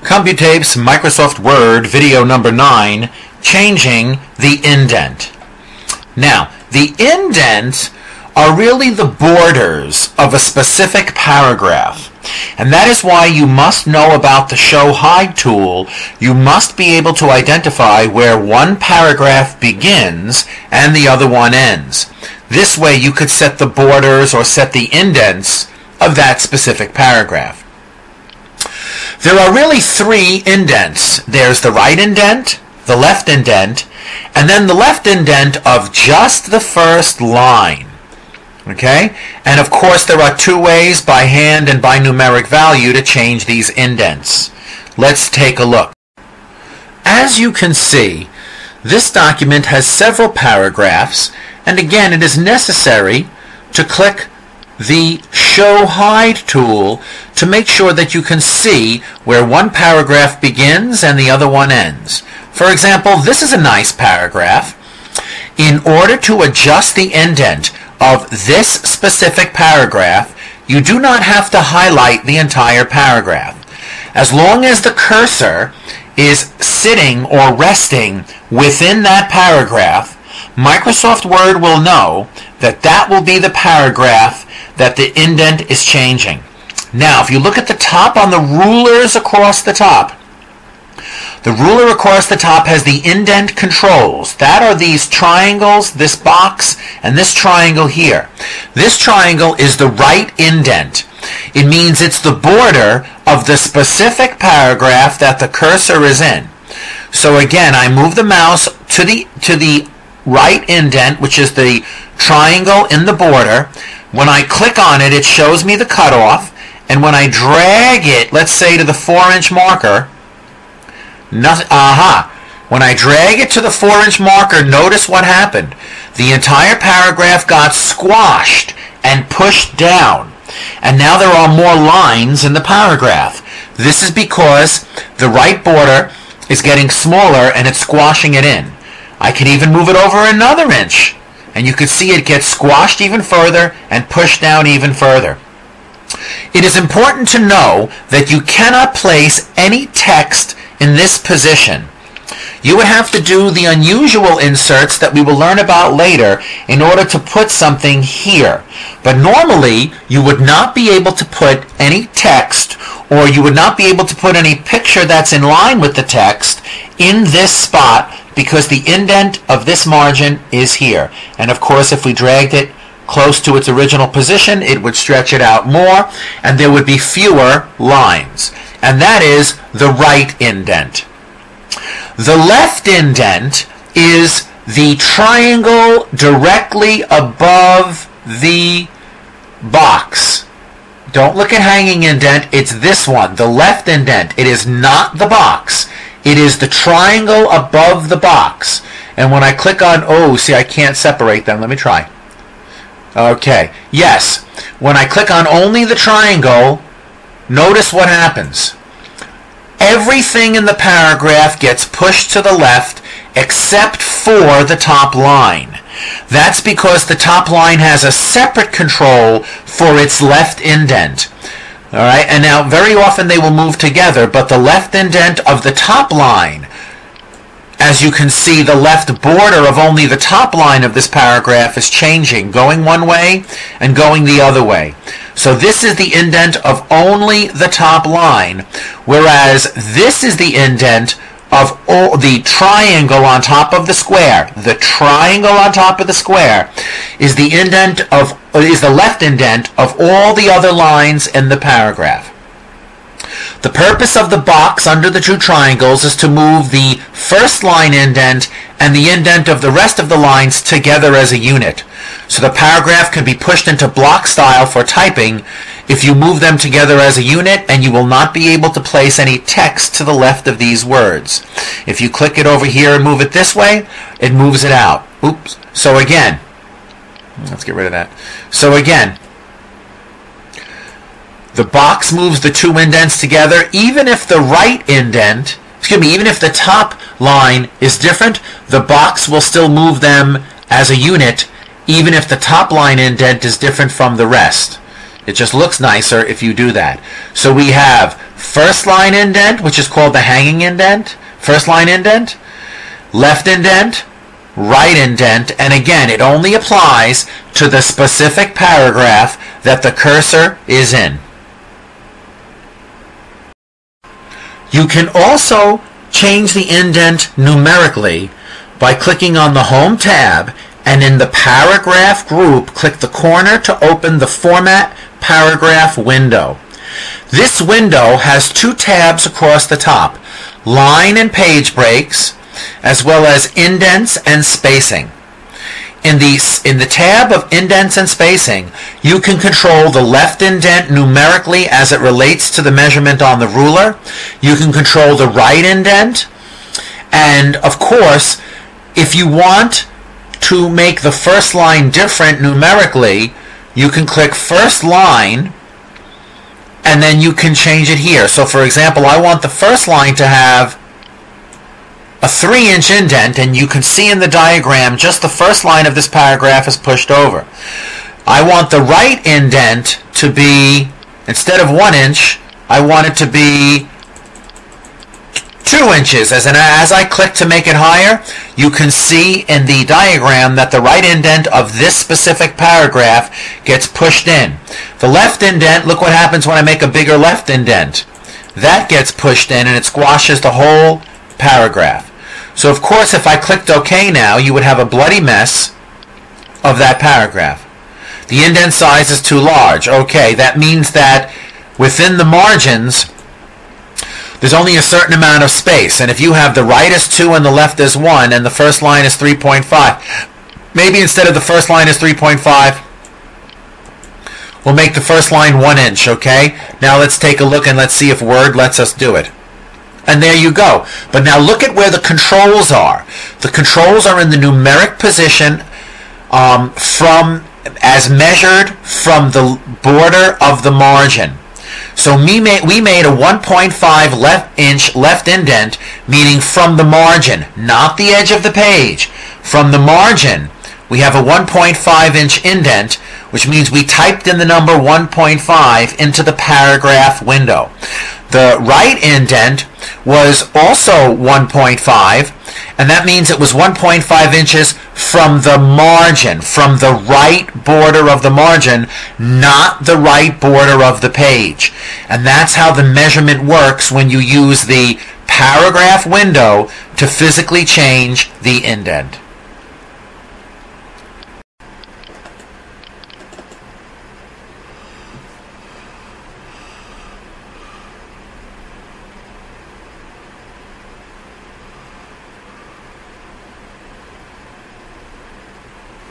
Computapes Microsoft Word video number 9, changing the indent. Now, the indents are really the borders of a specific paragraph. And that is why you must know about the show hide tool. You must be able to identify where one paragraph begins and the other one ends. This way you could set the borders or set the indents of that specific paragraph. There are really three indents. There's the right indent, the left indent, and then the left indent of just the first line. Okay? And of course there are two ways, by hand and by numeric value, to change these indents. Let's take a look. As you can see, this document has several paragraphs, and again it is necessary to click the Show Hide tool to make sure that you can see where one paragraph begins and the other one ends. For example, this is a nice paragraph. In order to adjust the indent of this specific paragraph, you do not have to highlight the entire paragraph. As long as the cursor is sitting or resting within that paragraph, Microsoft Word will know that that will be the paragraph that the indent is changing. Now, if you look at the top on the rulers across the top, the ruler across the top has the indent controls. That are these triangles, this box, and this triangle here. This triangle is the right indent. It means it's the border of the specific paragraph that the cursor is in. So again, I move the mouse to the right indent, which is the triangle in the border. When I click on it, it shows me the cutoff, and when I drag it, let's say to the 4-inch marker, when I drag it to the 4-inch marker, notice what happened. The entire paragraph got squashed and pushed down, and now there are more lines in the paragraph. This is because the right border is getting smaller and it's squashing it in. I can even move it over another inch, and you can see it gets squashed even further and pushed down even further. It is important to know that you cannot place any text in this position. You would have to do the unusual inserts that we will learn about later in order to put something here. But normally, you would not be able to put any text, or you would not be able to put any picture that's in line with the text in this spot, because the indent of this margin is here. And of course, if we dragged it close to its original position, it would stretch it out more, and there would be fewer lines. And that is the right indent. The left indent is the triangle directly above the box. Don't look at hanging indent, it's this one, the left indent. It is not the box. It is the triangle above the box. And when I click on, see, I can't separate them. Let me try. Okay, yes. When I click on only the triangle, notice what happens. Everything in the paragraph gets pushed to the left except for the top line. That's because the top line has a separate control for its left indent. All right, and now very often they will move together, but the left indent of the top line, as you can see, the left border of only the top line of this paragraph is changing, going one way and going the other way. So this is the indent of only the top line, whereas this is the indent of the triangle on top of the square. The triangle on top of the square is the left indent of all the other lines in the paragraph. The purpose of the box under the two triangles is to move the first line indent and the indent of the rest of the lines together as a unit. So the paragraph can be pushed into block style for typing if you move them together as a unit, and you will not be able to place any text to the left of these words. If you click it over here and move it this way, it moves it out. Oops. So again, let's get rid of that. So again, the box moves the two indents together. Even if the right indent, even if the top line is different, the box will still move them as a unit, even if the top line indent is different from the rest. It just looks nicer if you do that. So we have first line indent, which is called the hanging indent, first line indent, left indent, right indent, and again, it only applies to the specific paragraph that the cursor is in. You can also change the indent numerically by clicking on the Home tab, and in the paragraph group, click the corner to open the Format Paragraph window. This window has two tabs across the top, Line and Page Breaks, as well as Indents and Spacing. In the tab of Indents and Spacing, you can control the left indent numerically as it relates to the measurement on the ruler. You can control the right indent, and of course, if you want to make the first line different numerically, you can click First Line, and then you can change it here. So for example, I want the first line to have a 3-inch indent, and you can see in the diagram just the first line of this paragraph is pushed over. I want the right indent to be, instead of 1 inch, I want it to be 2 inches. As I click to make it higher, you can see in the diagram that the right indent of this specific paragraph gets pushed in. The left indent, look what happens when I make a bigger left indent. That gets pushed in and it squashes the whole paragraph. So of course, if I clicked OK now, you would have a bloody mess of that paragraph. The indent size is too large. Okay, that means that within the margins, there's only a certain amount of space, and if you have the right is 2 and the left is 1 and the first line is 3.5, maybe instead of the first line is 3.5, we'll make the first line 1 inch, okay? Now let's take a look and let's see if Word lets us do it. And there you go. But now look at where the controls are. The controls are in the numeric position as measured from the border of the margin. So we made a 1.5 inch left indent, meaning from the margin, not the edge of the page. From the margin, we have a 1.5 inch indent, which means we typed in the number 1.5 into the paragraph window. The right indent was also 1.5, and that means it was 1.5 inches from the margin, from the right border of the margin, not the right border of the page. And that's how the measurement works when you use the paragraph window to physically change the indent.